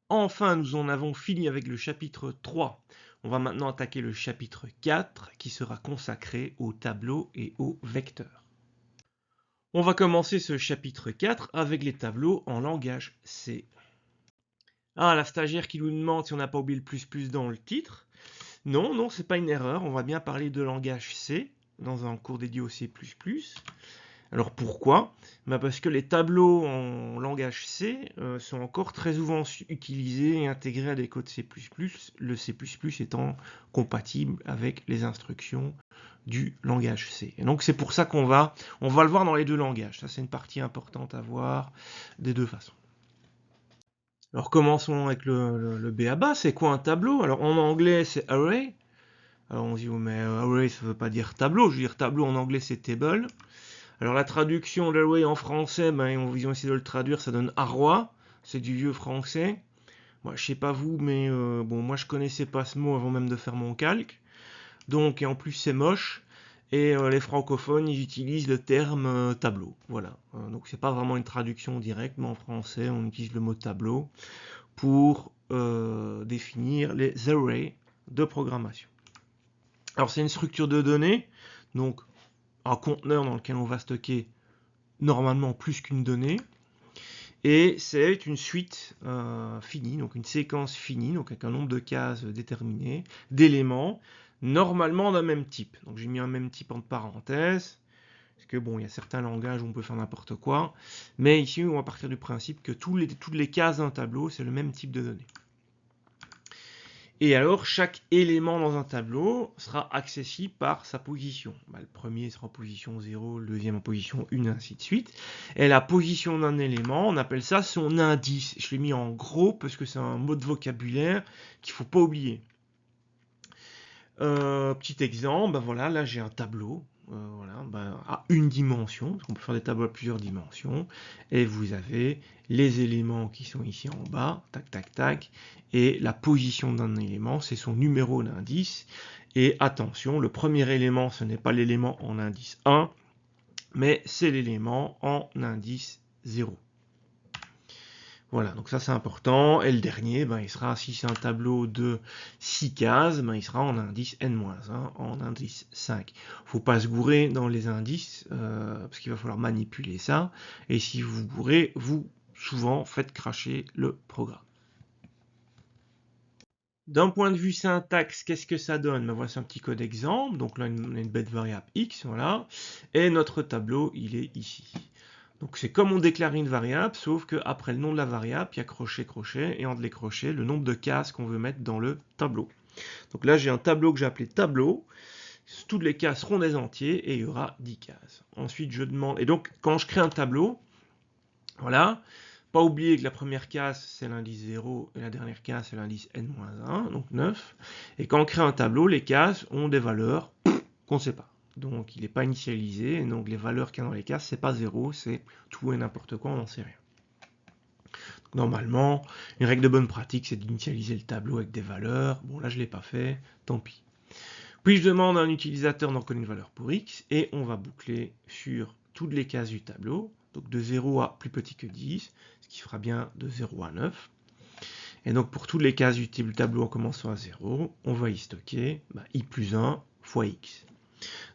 Enfin, nous en avons fini avec le chapitre 3. On va maintenant attaquer le chapitre 4 qui sera consacré aux tableaux et aux vecteurs. On va commencer ce chapitre 4 avec les tableaux en langage C. Ah, la stagiaire qui nous demande si on n'a pas oublié le plus dans le titre. Non, c'est pas une erreur, on va bien parler de langage C dans un cours dédié au C++. Alors pourquoi? Parce que les tableaux en langage C sont encore très souvent utilisés et intégrés à des codes C++, le C++ étant compatible avec les instructions du langage C. Et donc c'est pour ça on va le voir dans les deux langages. Ça c'est une partie importante à voir des deux façons. Alors commençons avec le B à bas. C'est quoi un tableau? Alors en anglais c'est array. Alors on se dit, oh, mais array ça veut pas dire tableau. Je veux dire tableau en anglais c'est table. Alors la traduction d'array en français, ils ont essayé de le traduire, ça donne arroi. C'est du vieux français. Moi je sais pas vous, mais bon moi je connaissais pas ce mot avant même de faire mon calque. Donc et en plus c'est moche. Et les francophones ils utilisent le terme tableau. Voilà. Donc c'est pas vraiment une traduction directe, mais en français on utilise le mot tableau pour définir les arrays de programmation. Alors c'est une structure de données, donc un conteneur dans lequel on va stocker normalement plus qu'une donnée, et c'est une suite finie, donc une séquence finie, donc avec un nombre de cases déterminé, d'éléments, normalement d'un même type. Donc j'ai mis un même type entre parenthèses, parce que bon, il y a certains langages où on peut faire n'importe quoi, mais ici on va partir du principe que toutes les cases d'un tableau, c'est le même type de données. Et alors, chaque élément dans un tableau sera accessible par sa position. Le premier sera en position 0, le deuxième en position 1, et ainsi de suite. Et la position d'un élément, on appelle ça son indice. Je l'ai mis en gros parce que c'est un mot de vocabulaire qu'il ne faut pas oublier. Petit exemple, voilà, là j'ai un tableau. À une dimension, parce qu'on peut faire des tableaux à plusieurs dimensions, et vous avez les éléments qui sont ici en bas, tac, tac, tac, et la position d'un élément, c'est son numéro d'indice, et attention, le premier élément, ce n'est pas l'élément en indice 1, mais c'est l'élément en indice 0. Voilà, donc ça c'est important. Et le dernier, il sera, si c'est un tableau de 6 cases, il sera en indice n-1, en indice 5. Faut pas se gourer dans les indices, parce qu'il va falloir manipuler ça. Et si vous vous gourez, vous souvent faites cracher le programme. D'un point de vue syntaxe, qu'est-ce que ça donne? Voici un petit code exemple. Donc là, on a une bête variable x, voilà. Et notre tableau, il est ici. Donc c'est comme on déclare une variable, sauf qu'après le nom de la variable, il y a crochet, crochet, et entre les crochets, le nombre de cases qu'on veut mettre dans le tableau. Donc là, j'ai un tableau que j'ai appelé tableau. Toutes les cases seront des entiers, et il y aura 10 cases. Ensuite, je demande... Et donc, quand je crée un tableau, voilà, pas oublier que la première case, c'est l'indice 0, et la dernière case, c'est l'indice n-1, donc 9. Et quand on crée un tableau, les cases ont des valeurs qu'on ne sait pas. Donc il n'est pas initialisé, et donc les valeurs qu'il y a dans les cases, c'est pas 0, c'est tout et n'importe quoi, on n'en sait rien. Donc, normalement, une règle de bonne pratique, c'est d'initialiser le tableau avec des valeurs. Bon, là je ne l'ai pas fait, tant pis. Puis je demande à un utilisateur d'en connaître une valeur pour x, et on va boucler sur toutes les cases du tableau, donc de 0 à plus petit que 10, ce qui fera bien de 0 à 9. Et donc pour toutes les cases du tableau en commençant à 0, on va y stocker i plus 1 fois x.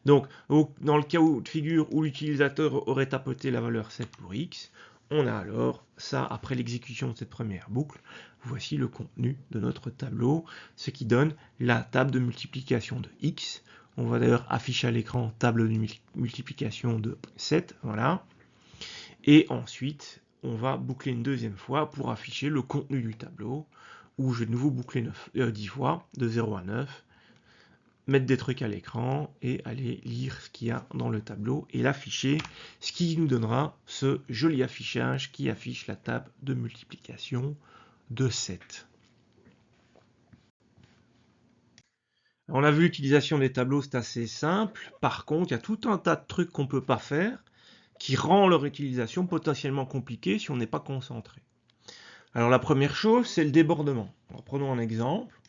Donc, dans le cas de figure où l'utilisateur aurait tapoté la valeur 7 pour x, on a alors ça, après l'exécution de cette première boucle, voici le contenu de notre tableau, ce qui donne la table de multiplication de x. On va d'ailleurs afficher à l'écran table de multiplication de 7, voilà. Et ensuite, on va boucler une deuxième fois pour afficher le contenu du tableau, où je vais de nouveau boucler 10 fois, de 0 à 9, mettre des trucs à l'écran et aller lire ce qu'il y a dans le tableau et l'afficher, ce qui nous donnera ce joli affichage qui affiche la table de multiplication de 7. On a vu l'utilisation des tableaux, c'est assez simple. Par contre, il y a tout un tas de trucs qu'on ne peut pas faire qui rend leur utilisation potentiellement compliquée si on n'est pas concentré. Alors la première chose, c'est le débordement. Alors, prenons un exemple.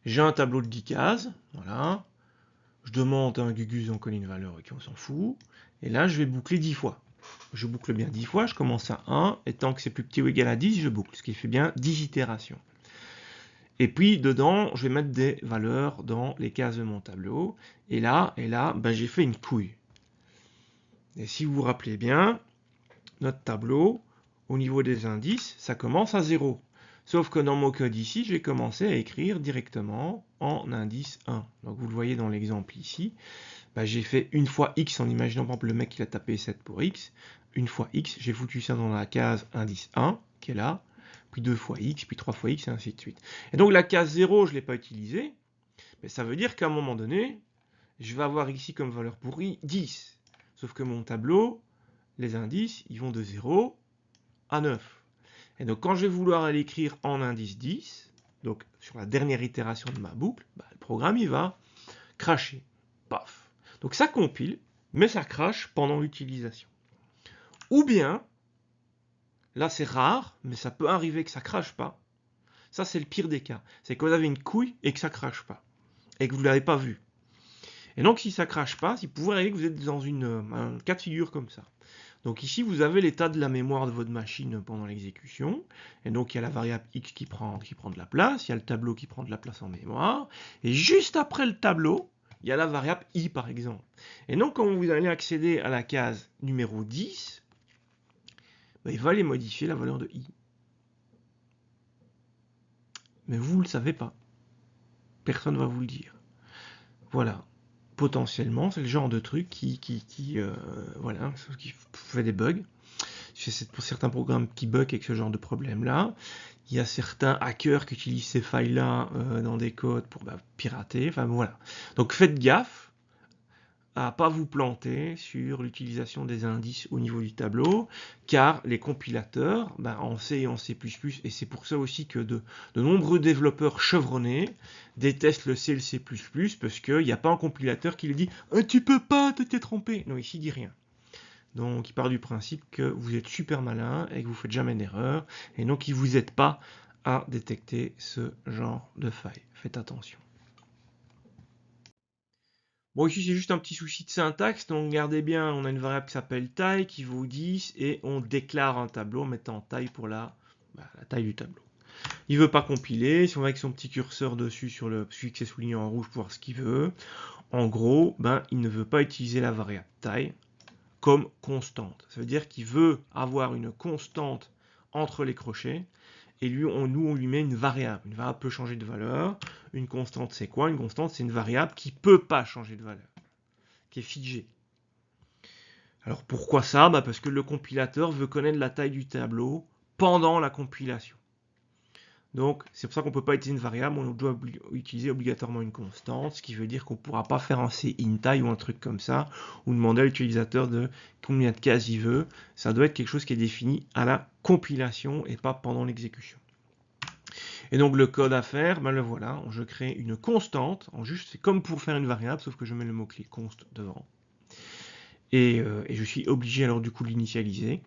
J'ai un tableau de 10 cases, voilà. Je demande à un Gugus d'en connaître une valeur et on s'en fout. Et là, je vais boucler 10 fois. je boucle bien 10 fois, je commence à 1, et tant que c'est plus petit ou égal à 10, je boucle, ce qui fait bien 10 itérations. Et puis dedans, je vais mettre des valeurs dans les cases de mon tableau, et là, ben, j'ai fait une couille. Et si vous vous rappelez bien, notre tableau, au niveau des indices, ça commence à 0. Sauf que dans mon code ici, j'ai commencé à écrire directement en indice 1. Donc vous le voyez dans l'exemple ici, bah, j'ai fait une fois x en imaginant par exemple le mec qui a tapé 7 pour x. Une fois x, j'ai foutu ça dans la case indice 1 qui est là, puis 2 fois x, puis 3 fois x, et ainsi de suite. Et donc la case 0, je ne l'ai pas utilisée, mais ça veut dire qu'à un moment donné, je vais avoir ici comme valeur pour i 10. Sauf que mon tableau, les indices, ils vont de 0 à 9. Et donc quand je vais vouloir aller écrire en indice 10, donc sur la dernière itération de ma boucle, bah, le programme il va cracher. Paf. Donc ça compile, mais ça crache pendant l'utilisation. Ou bien, là c'est rare, mais ça peut arriver que ça crache pas. Ça c'est le pire des cas. C'est que vous avez une couille et que ça crache pas. Et que vous ne l'avez pas vu. Et donc si ça crache pas, il pourrait arriver que vous êtes dans un cas de figure comme ça. Donc ici, vous avez l'état de la mémoire de votre machine pendant l'exécution. Et donc, il y a la variable x qui prend de la place, il y a le tableau qui prend de la place en mémoire. Et juste après le tableau, il y a la variable i, par exemple. Et donc, quand vous allez accéder à la case numéro 10, ben, il va aller modifier la valeur de i. Mais vous ne le savez pas. Personne ne va vous le dire. Voilà. Potentiellement, c'est le genre de truc qui fait des bugs. Pour certains programmes qui bug avec ce genre de problème-là. Il y a certains hackers qui utilisent ces failles-là dans des codes pour pirater. Enfin voilà. Donc faites gaffe à ne pas vous planter sur l'utilisation des indices au niveau du tableau, car les compilateurs, en C et en C++, et c'est pour ça aussi que de nombreux développeurs chevronnés détestent le C et le C++, parce qu'il n'y a pas un compilateur qui lui dit « Tu peux pas, t'es trompé !» Non, ici, il dit rien. Donc il part du principe que vous êtes super malin et que vous ne faites jamais d'erreur, et donc il ne vous aide pas à détecter ce genre de faille. Faites attention. Bon, ici c'est juste un petit souci de syntaxe, donc regardez bien, on a une variable qui s'appelle taille, qui vaut 10, et on déclare un tableau en mettant taille pour la taille du tableau. Il ne veut pas compiler, si on va avec son petit curseur dessus sur celui qui est souligné en rouge pour voir ce qu'il veut, en gros, il ne veut pas utiliser la variable taille comme constante. Ça veut dire qu'il veut avoir une constante entre les crochets, et nous on lui met une variable. Une variable peut changer de valeur. Une constante c'est quoi? Une constante c'est une variable qui ne peut pas changer de valeur, qui est figée. Alors pourquoi ça? Parce que le compilateur veut connaître la taille du tableau pendant la compilation. Donc c'est pour ça qu'on ne peut pas utiliser une variable, on doit utiliser obligatoirement une constante, ce qui veut dire qu'on ne pourra pas faire un cInTie ou un truc comme ça, ou demander à l'utilisateur de combien de cases il veut. Ça doit être quelque chose qui est défini à la compilation et pas pendant l'exécution. Et donc le code à faire, le voilà, je crée une constante, c'est comme pour faire une variable, sauf que je mets le mot-clé const devant. Et je suis obligé alors du coup de l'initialiser.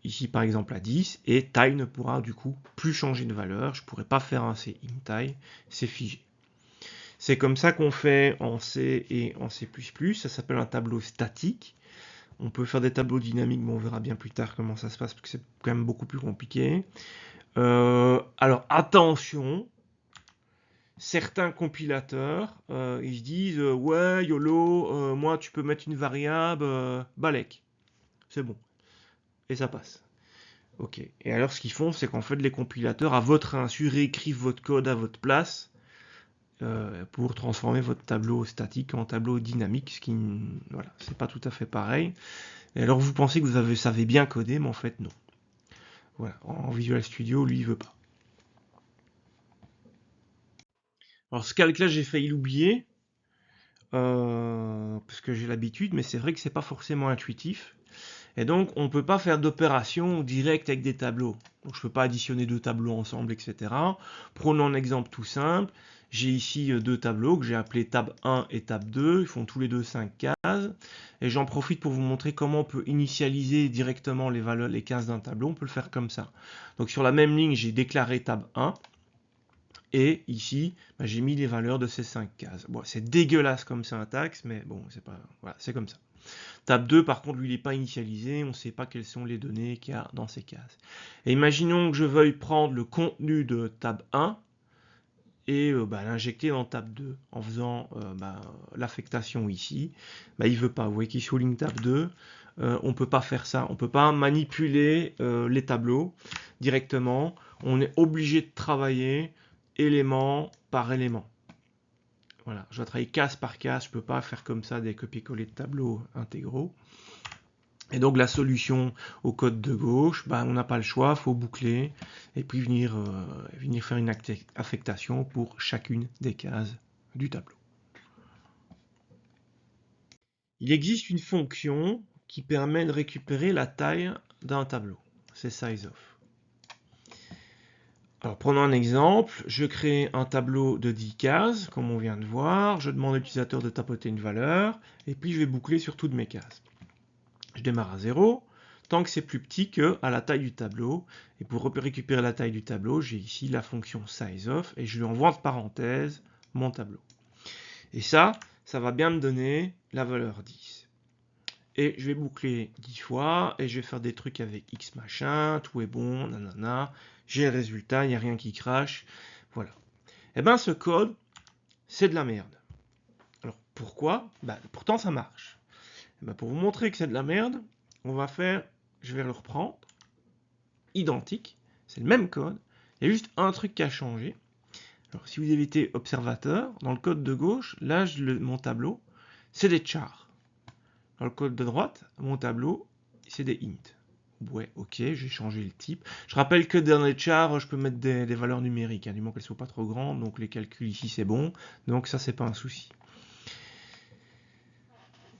Ici par exemple à 10, et taille ne pourra du coup plus changer de valeur, je ne pourrai pas faire un cInTie, c'est figé. C'est comme ça qu'on fait en C et en C++, ça s'appelle un tableau statique. On peut faire des tableaux dynamiques, mais on verra bien plus tard comment ça se passe, parce que c'est quand même beaucoup plus compliqué. Alors attention, certains compilateurs, ils se disent ouais YOLO, moi tu peux mettre une variable balek, c'est bon, et ça passe. Ok. Et alors ce qu'ils font, c'est qu'en fait les compilateurs à votre insu réécrivent votre code à votre place pour transformer votre tableau statique en tableau dynamique, ce qui voilà, c'est pas tout à fait pareil. Et alors vous pensez que vous savez bien coder, mais en fait non. Voilà, en Visual Studio, lui il veut pas. Alors ce calque là j'ai failli l'oublier parce que j'ai l'habitude, mais c'est vrai que c'est pas forcément intuitif. Et donc, on ne peut pas faire d'opération directe avec des tableaux. Donc, je ne peux pas additionner deux tableaux ensemble, etc. Prenons un exemple tout simple. J'ai ici deux tableaux que j'ai appelés tab 1 et tab 2. Ils font tous les deux 5 cases. Et j'en profite pour vous montrer comment on peut initialiser directement les cases d'un tableau. On peut le faire comme ça. Donc, sur la même ligne, j'ai déclaré tab 1. Et ici, j'ai mis les valeurs de ces 5 cases. Bon, c'est dégueulasse comme syntaxe, mais bon, c'est pas, voilà, c'est comme ça. Tab 2, par contre, lui, il n'est pas initialisé, on ne sait pas quelles sont les données qu'il y a dans ces cases. Et imaginons que je veuille prendre le contenu de tab 1 et l'injecter dans tab 2 en faisant l'affectation ici. Il ne veut pas, vous voyez qu'il souligne tab 2. On ne peut pas faire ça, on ne peut pas manipuler les tableaux directement. On est obligé de travailler élément par élément. Voilà, je dois travailler case par case, je ne peux pas faire comme ça des copier-coller de tableaux intégraux. Et donc la solution au code de gauche, on n'a pas le choix, il faut boucler et puis venir faire une affectation pour chacune des cases du tableau. Il existe une fonction qui permet de récupérer la taille d'un tableau, c'est sizeOf. Alors prenons un exemple, je crée un tableau de 10 cases, comme on vient de voir, je demande à l'utilisateur de tapoter une valeur, et puis je vais boucler sur toutes mes cases. Je démarre à 0, tant que c'est plus petit que à la taille du tableau. Et pour récupérer la taille du tableau, j'ai ici la fonction sizeOf et je lui envoie entre parenthèses mon tableau. Et ça va bien me donner la valeur 10. Et je vais boucler 10 fois et je vais faire des trucs avec x machin, tout est bon, nanana. J'ai le résultat, il n'y a rien qui crache. Voilà. Et bien ce code, c'est de la merde. Alors pourquoi? Pourtant ça marche. Pour vous montrer que c'est de la merde, je vais le reprendre, identique, c'est le même code, il y a juste un truc qui a changé. Alors si vous avez été observateur, dans le code de gauche, là mon tableau, c'est des chars. Dans le code de droite, mon tableau, c'est des int. Ouais, ok, j'ai changé le type. Je rappelle que dans les chars, je peux mettre des valeurs numériques, du moment qu'elles ne soient pas trop grandes, donc les calculs ici c'est bon, donc ça c'est pas un souci.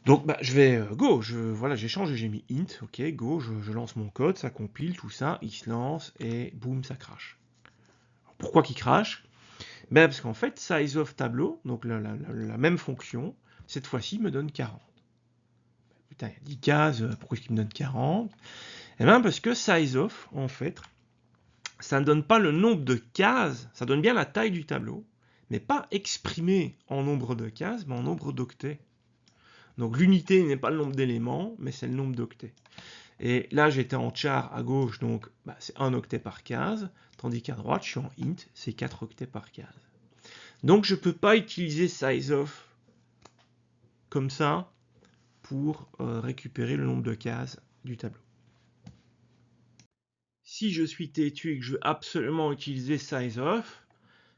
Donc je vais go, j'ai changé, j'ai mis int, ok, go, je lance mon code, ça compile, tout ça, il se lance et boum, ça crache. Alors, pourquoi qu'il crache? Parce qu'en fait, sizeOf tableau, donc la même fonction, cette fois-ci me donne 40. Putain, il y a 10 cases, pourquoi est-ce qu'il me donne 40? Parce que sizeOf, en fait, ça ne donne pas le nombre de cases, ça donne bien la taille du tableau, mais pas exprimé en nombre de cases, mais en nombre d'octets. Donc l'unité n'est pas le nombre d'éléments, mais c'est le nombre d'octets. Et là, j'étais en char à gauche, donc c'est 1 octet par case, tandis qu'à droite, je suis en int, c'est 4 octets par case. Donc je ne peux pas utiliser sizeOf comme ça pour récupérer le nombre de cases du tableau. Si je suis têtu et que je veux absolument utiliser sizeOf,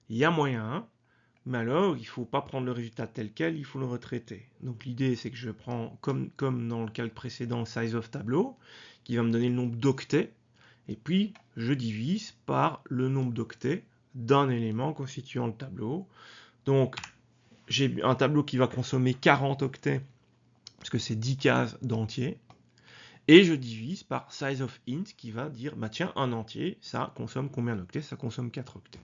il y a moyen. Mais alors, il ne faut pas prendre le résultat tel quel, il faut le retraiter. Donc l'idée, c'est que je prends, comme dans le calque précédent, sizeOf tableau, qui va me donner le nombre d'octets, et puis je divise par le nombre d'octets d'un élément constituant le tableau. Donc, j'ai un tableau qui va consommer 40 octets, parce que c'est 10 cases d'entier, et je divise par sizeOfInt, qui va dire, tiens, un entier, ça consomme combien d'octets? Ça consomme 4 octets.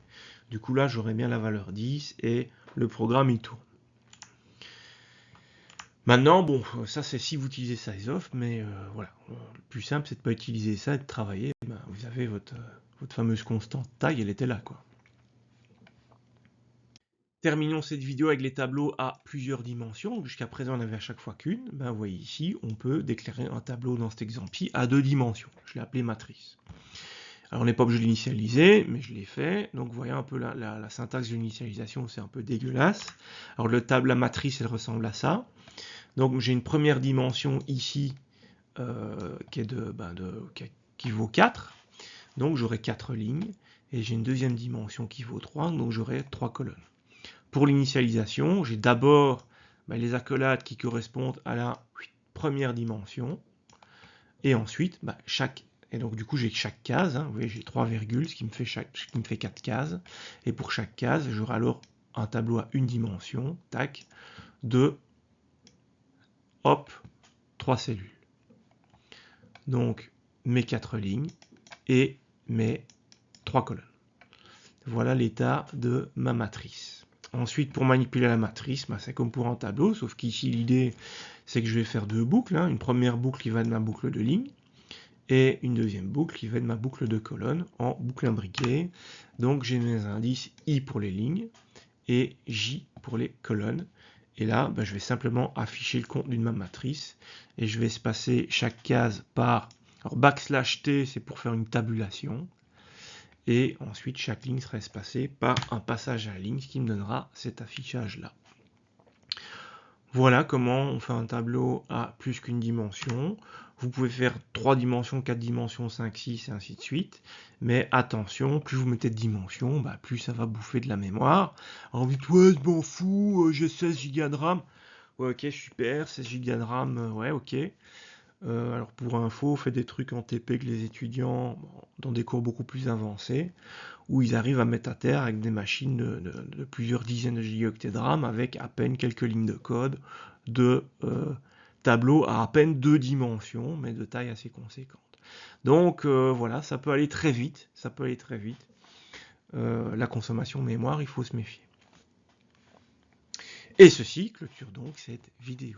Du coup, là, j'aurai bien la valeur 10 et le programme, il tourne. Maintenant, bon, ça, c'est si vous utilisez sizeOf, mais voilà. Le plus simple, c'est de ne pas utiliser ça et de travailler. Vous avez votre fameuse constante taille, elle était là, quoi. Terminons cette vidéo avec les tableaux à plusieurs dimensions. Jusqu'à présent, on n'avait à chaque fois qu'une. Vous voyez ici, on peut déclarer un tableau dans cet exemple-ci à 2 dimensions. Je l'ai appelé matrice. Alors on n'est pas obligé de l'initialiser, mais je l'ai fait. Donc vous voyez un peu la syntaxe de l'initialisation, c'est un peu dégueulasse. Alors la matrice, elle ressemble à ça. Donc j'ai une première dimension ici qui vaut 4. Donc j'aurai 4 lignes. Et j'ai une deuxième dimension qui vaut 3, donc j'aurai 3 colonnes. Pour l'initialisation, j'ai d'abord les accolades qui correspondent à la première dimension. Et ensuite, et donc du coup j'ai chaque case, vous voyez j'ai 3 virgules, ce qui me fait 4 cases. Et pour chaque case, j'aurai alors un tableau à une dimension, tac, de, hop, 3 cellules. Donc mes 4 lignes et mes 3 colonnes. Voilà l'état de ma matrice. Ensuite, pour manipuler la matrice, c'est comme pour un tableau, sauf qu'ici l'idée c'est que je vais faire 2 boucles. Une première boucle qui va de ma boucle de ligne, et une deuxième boucle qui va de ma boucle de colonne en boucle imbriquée. Donc j'ai mes indices I pour les lignes et J pour les colonnes. Et là, je vais simplement afficher le contenu de ma matrice et je vais espacer chaque case par... Alors \T, c'est pour faire une tabulation. Et ensuite, chaque ligne sera espacée par un passage à la ligne, ce qui me donnera cet affichage-là. Voilà comment on fait un tableau à plus qu'une dimension. Vous pouvez faire 3 dimensions, 4 dimensions, 5, 6 et ainsi de suite. Mais attention, plus vous mettez de dimensions, plus ça va bouffer de la mémoire. Alors vous dites, ouais, je m'en fous, j'ai 16 Go de RAM. Ouais, ok, super, 16 Go de RAM, ouais, ok. Alors pour info, on fait des trucs en TP que les étudiants, dans des cours beaucoup plus avancés, où ils arrivent à mettre à terre avec des machines de plusieurs dizaines de gigaoctets de RAM avec à peine quelques lignes de code, de tableaux à peine 2 dimensions, mais de taille assez conséquente. Donc voilà, ça peut aller très vite, la consommation mémoire, il faut se méfier. Et ceci clôture donc cette vidéo.